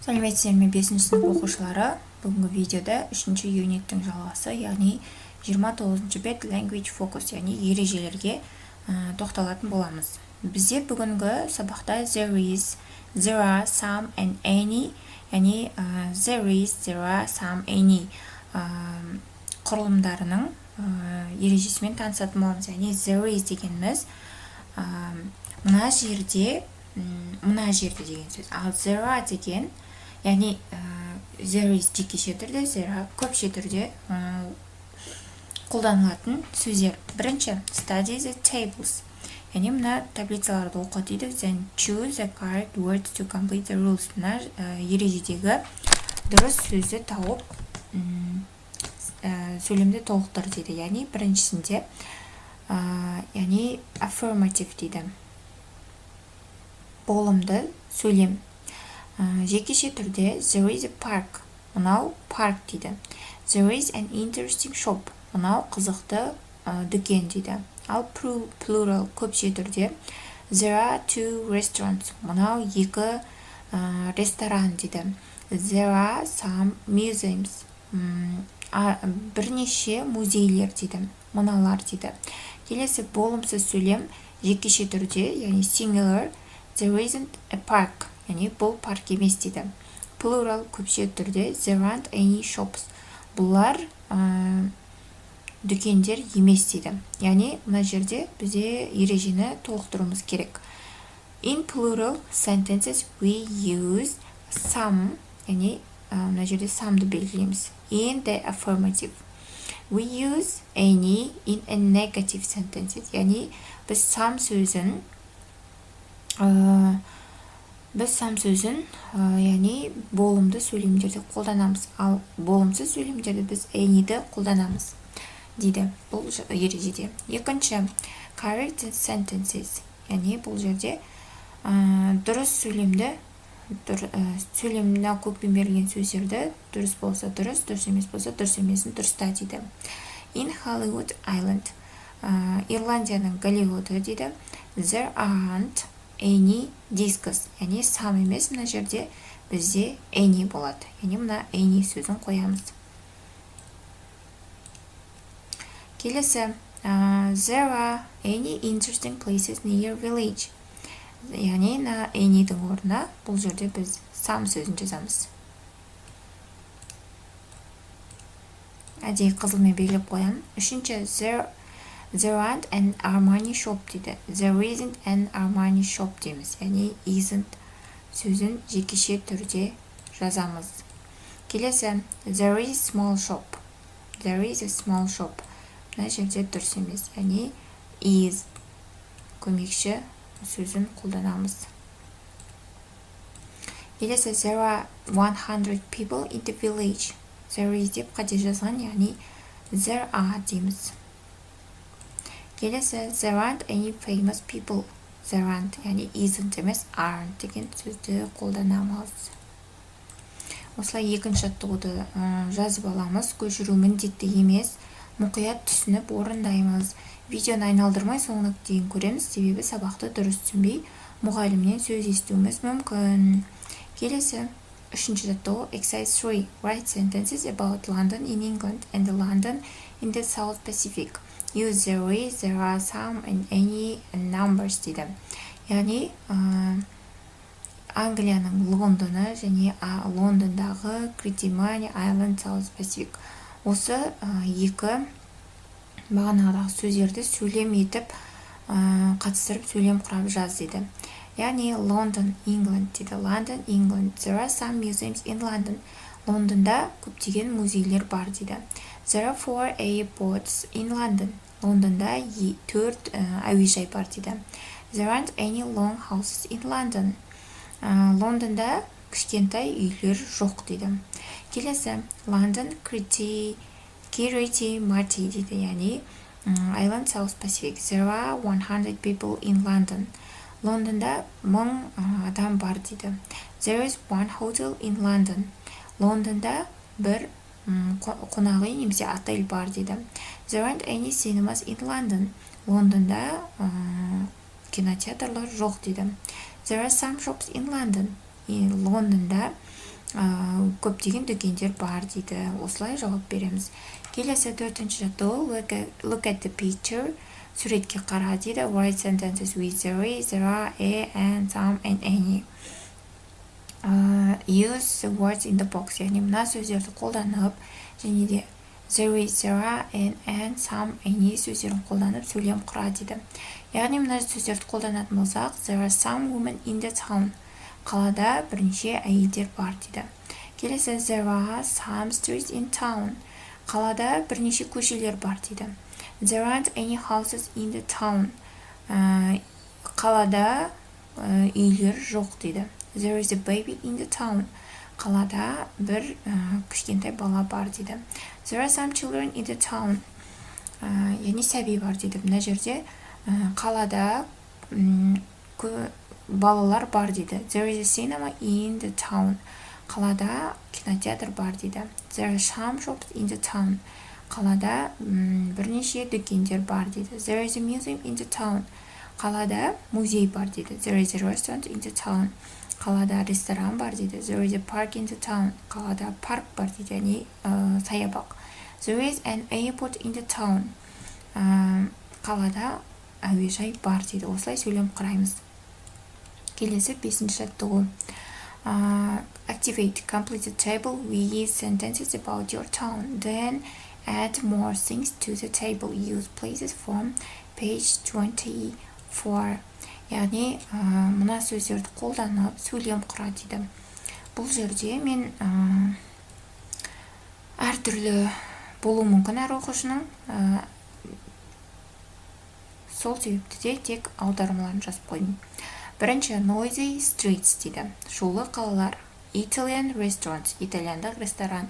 Сәлеметсіздер ме 5-ші сынып оқушылары? Бүгінгі видеода 3-ші юниттің жалғасы, яғни 29-ші бет language focus, яғни ережелерге тоқталатын боламыз. Бізде бүгінгі сабақта there is, there are, some and any, яғни there is, there are, some, any құрылымдарының ережесімен танысатын боламыз. Яғни there is дегеніміз мына жерде деген сөз. Ал there are деген, яғни there is жекеше түрде, there are көпше түрде қолданылатын сөздер. Бірінші, study the tables. Яғни мына таблицаларды оқы дейді. Then choose the correct words to complete the rules. Мына ережедегі дұрыс сөзді тауып сөйлемді толықтыр дейді. Яғни біріншісінде яғни affirmative дейді. Болымды сөйлем. Жекеше түрде there is a park. Мынау парк дейді. There is an interesting shop. Мынау қызықты дүкен дейді. Ал plural көпше түрде there are two restaurants. Мынау екі ресторан дейді. There are some museums. Бірнеше музейлер дейді. Мыналар дейді. Келесі болымсыз сөйлем жекеше түрде, яғни singular, there isn't a park. Яғни бұл парк емес дейді. Plural көпше түрде there aren't any shops. Бұлар дүкендер емес дейді. Яғни мына жерде бізде ережені толықтыруымыз керек. In plural sentences we use some, яғни мына жерде some'ды белгілейміз. In the affirmative. We use any in a negative sentences. Яғни біз some сөзін яғни болымды сөйлемдерді қолданамыз. Ал болымсыз сөйлемдерді біз any'ді қолданамыз дейді бұл ережеде. Екінші, correct sentences. Яғни бұл жерде дұрыс сөйлемді, сөйлеміне көппен берілген сөздерді дұрыс болса дұрыс, дұрыс емес болса дұрыс емесін дұрыста дейді. In Hollywood Island. Ирландияның Голливуды дейді. There aren't any discs. Яғни some емес, мына жерде бізде any болады. Яғни мына any сөзін қоямыз. Келесі, there are any interesting places near village. Яғни на any'дің орнына бұл жерде біз some сөзін жазамыз. Әдейі қызылмен белгілеп қоямын. Үшінші, there aren't an Armani shop дейді. There isn't an Armani shop дейміз. Яғни isn't сөзін жекеше түрде жазамыз. Келесі, there is small shop. There is a small shop. Мына жерде дұрыс емес. Яғни is көмекші сөзін қолданамыз. Келесі, there are 100 people in the village. There is деп қате жазған, яғни there are дейміз. Келесі, there aren't any famous people. There aren't, яғни isn't емес, aren't деген сөзді қолданамыз. Осылай екінші жаттығуды жазып аламыз. Көшіру міндетті емес, мұқият түсініп орындаймыз. Видеоны айналдырмай соңына дейін көреміз, себебі сабақты дұрыс түсінбей мұғалімнен сөз естуіміз мүмкін. Келесі, үшінші жаттығу exercise 3. Write sentences about London in England and London in the South Pacific. Use there is, there are, some and any numbers дейді. Яғни Англияның Лондоны және Лондондағы Критимани, Island, South Pacific. Осы екі бағанағыдағы сөздерді сөйлем етіп қатыстырып сөйлем құрап жаз дейді. Яғни London, England дейді. London, England. There are some museums in London. Лондонда көптеген музейлер бар дейді. There are 4 airports in London. Лондонда 4 әуежай бар дейді. There aren't any long houses in London. Лондонда кішкентай үйлер жоқ дейді. Келесі, London, Kiriti, Marty дейді. Яғни Island, South Pacific. There are 100 people in London. Лондонда 1000 адам бар дейді. There is one hotel in London. Лондонда бір қонақүй немесе отель бар дейді. There aren't any cinemas in London. Лондонда кинотеатрлар жоқ дейді. There are some shops in London. Лондонда көптеген дүкендер бар дейді. Осылай жауап береміз. Келесі 4-ші жаттығу. Look at the picture. Суретке қара дейді. Write sentences with there is, there are, a, and, some, and any. Use the words in the box. Яғни мына сөздерді қолданып, және де there is, there are, and, some, any сөздерін қолданып сөйлем құра дейді. Яғни мына сөздерді қолданатын болсақ, there are some women in the town. Қалада бірнеше әйелдер бар дейді. Келесі, there are some streets in town. Қалада бірнеше көшелер бар дейді. There aren't any houses in the town. Қалада үйлер жоқ дейді. There is a baby in the town. Қалада бір кішкентай бала бар дейді. There are some children in the town. Яғни сәби бар дейді. Мына жерде қалада балалар бар дейді. There is a cinema in the town. Қалада кинотеатр бар дейді. There are some shops in the town. Қалада бірнеше дүкендер бар дейді. There is a museum in the town. Қалада музей бар дейді. There is a restaurant in the town. Қалада ресторан бар дейді. There is a park in the town. Қалада парк бар дейді, яғни саябақ. There is an airport in the town. Қалада әуежай бар дейді. Осылай сөйлем құраймыз. Келесі 5-ші жаттығу. Activate, complete the table with sentences about your town. Then add more things to the table. Use places from page 24. Яғни мына сөздерді қолданып сөйлем құра дейді. Бұл жерде мен әртүрлі болуы мүмкін әр оқушының. Сол себепті де тек аудармаларын жазып қойдым. Бірінші, noisy streets дейді. Шулы қалалар. Italian restaurants, итальяндық ресторан.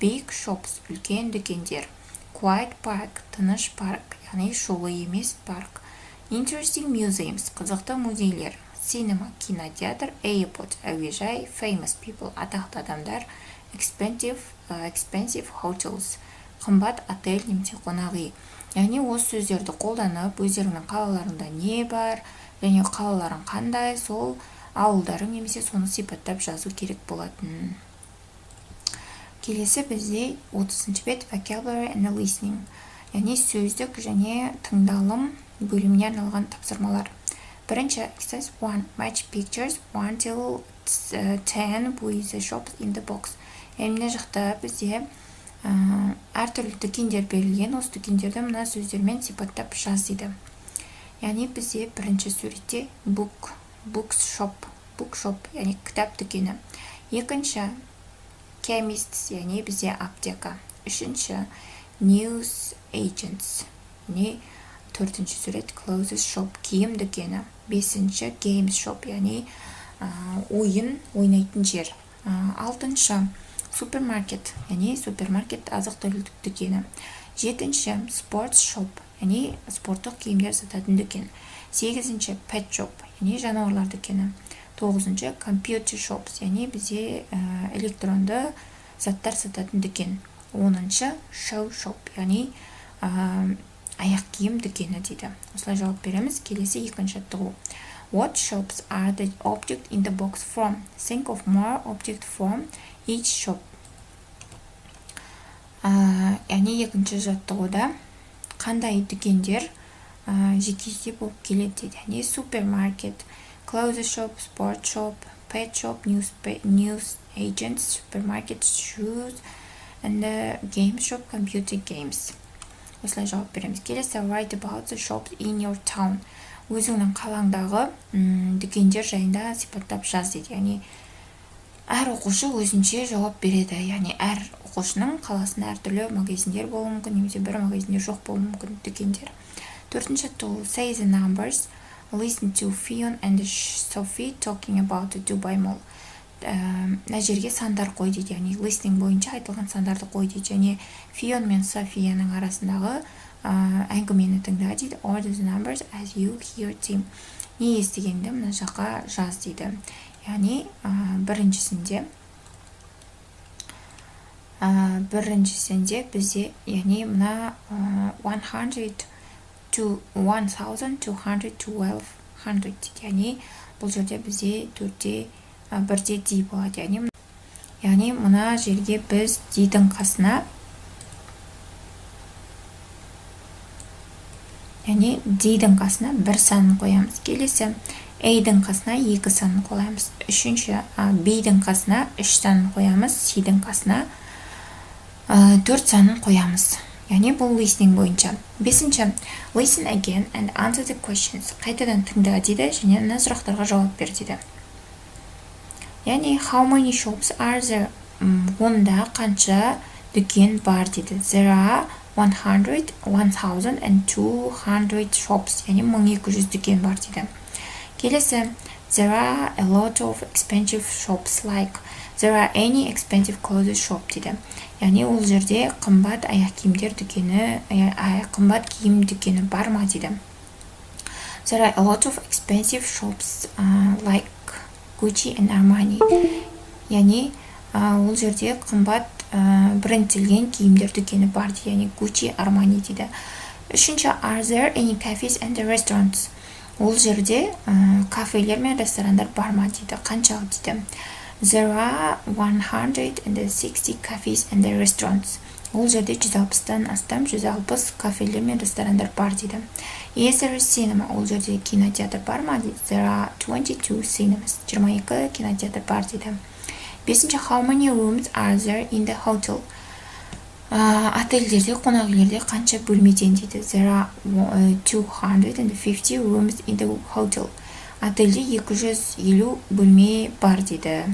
Big shops, үлкен дүкендер. Quiet park, тыныш парк, яғни шулы емес парк. Interesting museums, қызықты музейлер. Cinema, кинотеатр. Airport, әуежай. Famous people, атақты адамдар. Expensive hotels, қымбат отель немесе қонақ үй. Яғни осы сөздерді қолданып, өздерінің қалаларында не бар, және қалаларын қандай, сол ауылдары немесе соны сипаттап жазу керек болатын. Келесі бізде 30-ші бет vocabulary and listening. Яғни сөздік және тыңдалым бөліміне арналған тапсырмалар. Бірінші, exercise 1. Match pictures 1 till 10 with the shops in the box. Мына жақта бізде әртүрлі дүкендер берілген. Осы дүкендерді мына сөздермен сипаттап жаз дейді. Яғни бізде бірінші суретте bookshop, яғни кітап дүкені. Екінші, chemists, яғни бізде аптека. Үшінші, news agents, яғни төртінші сурет clothes shop, киім дүкені. Бесінші, games shop, яғни ойнайтын жер. Алтыншы, супермаркет, яғни супермаркет азық-түлік дүкені. Жетінші, sports shop, яғни спорттық киімдер сататын дүкен. Сегізінші, pet shop, яғни жануарлар дүкені. Тоғызыншы, computer shops, яғни бізде электронды заттар сататын дүкен. Оныншы, show shop, яғни аяқ киім дүкені дейді. Осылай жауап береміз. Келесі екінші жаттығу. What shops are the object in the box from? Think of more object from each shop. Яғни екінші жаттығуда қандай дүкендер жеке-жеке болып келеді дейді. Яғни супермаркет, clothes shop, sport shop, pet shop, news agents, supermarket, shoes, and the game shop, computer games. Осылай жауап береміз. Келесі, write about the shops in your town. Өзіңнің қалаңдағы дүкендер жайында сипаттап жаз дейді. Яғни әр оқушы өзінше жауап береді. Яғни әр оқушының қаласында әртүрлі магазиндер болуы мүмкін, немесе бір магазинде жоқ болуы мүмкін дүкендер. Төртінші жаттығу, say the numbers. Listen to Fion and Sophie talking about the Dubai Mall. Мына жерге сандар қой дейді. Яғни listening бойынша айтылған сандарды қой дейді. Және Fion мен Софияның арасындағы әңгімені тыңда дейді. Order the numbers as you hear them. Не естігенді мына жаққа жаз дейді. Яғни біріншісінде бізде, яғни мына 100 to 1212 дейді. Яғни бұл жерде бізде төртте бірде дей болады. Яғни мына жерге біз D-дің қасына бір санын қоямыз. Келесі A-дің қасына 2 санын қоямыз. Үшінші B-дің қасына 3 санын қоямыз. C-дің қасына 4 санын қоямыз. Яғни бұл listening бойынша. Бесінші, listen again and answer the questions. Қайтадан тыңда дейді, және мына сұрақтарға жауап бер дейді. Яғни how many shops are there? Онда қанша дүкен бар дейді. There are 1200 shops. Яғни 1200 дүкен бар дейді. Келесі, there are a lot of expensive shops like there are any expensive clothes shop дейді. Яғни ол жерде қымбат аяқ киімдер дүкені, қымбат киім дүкені бар ма дейді. There are a lot of expensive shops like Gucci and Armani. Яғни ол жерде қымбат брендтелген киімдер дүкені бар дейді. Яғни Gucci, Armani дейді. Үшінші, are there any cafes and restaurants? Ол жерде кафелер мен ресторандар бар ма дейді. Қаншалық дейді. There are 160 cafes and restaurants. Ол жерде 160-тан астам 160 кафелер мен ресторандар бар дейді. Is there a cinema? Ол жерде кинотеатр бар ма дейді. There are 22 cinemas. 22 кинотеатр бар дейді. Бесінші, how many rooms are there in the hotel? Отельдерде, қонақүйлерде қанша бөлмеден дейді. There are 250 rooms in the hotel. Отельде 250 бөлме бар дейді.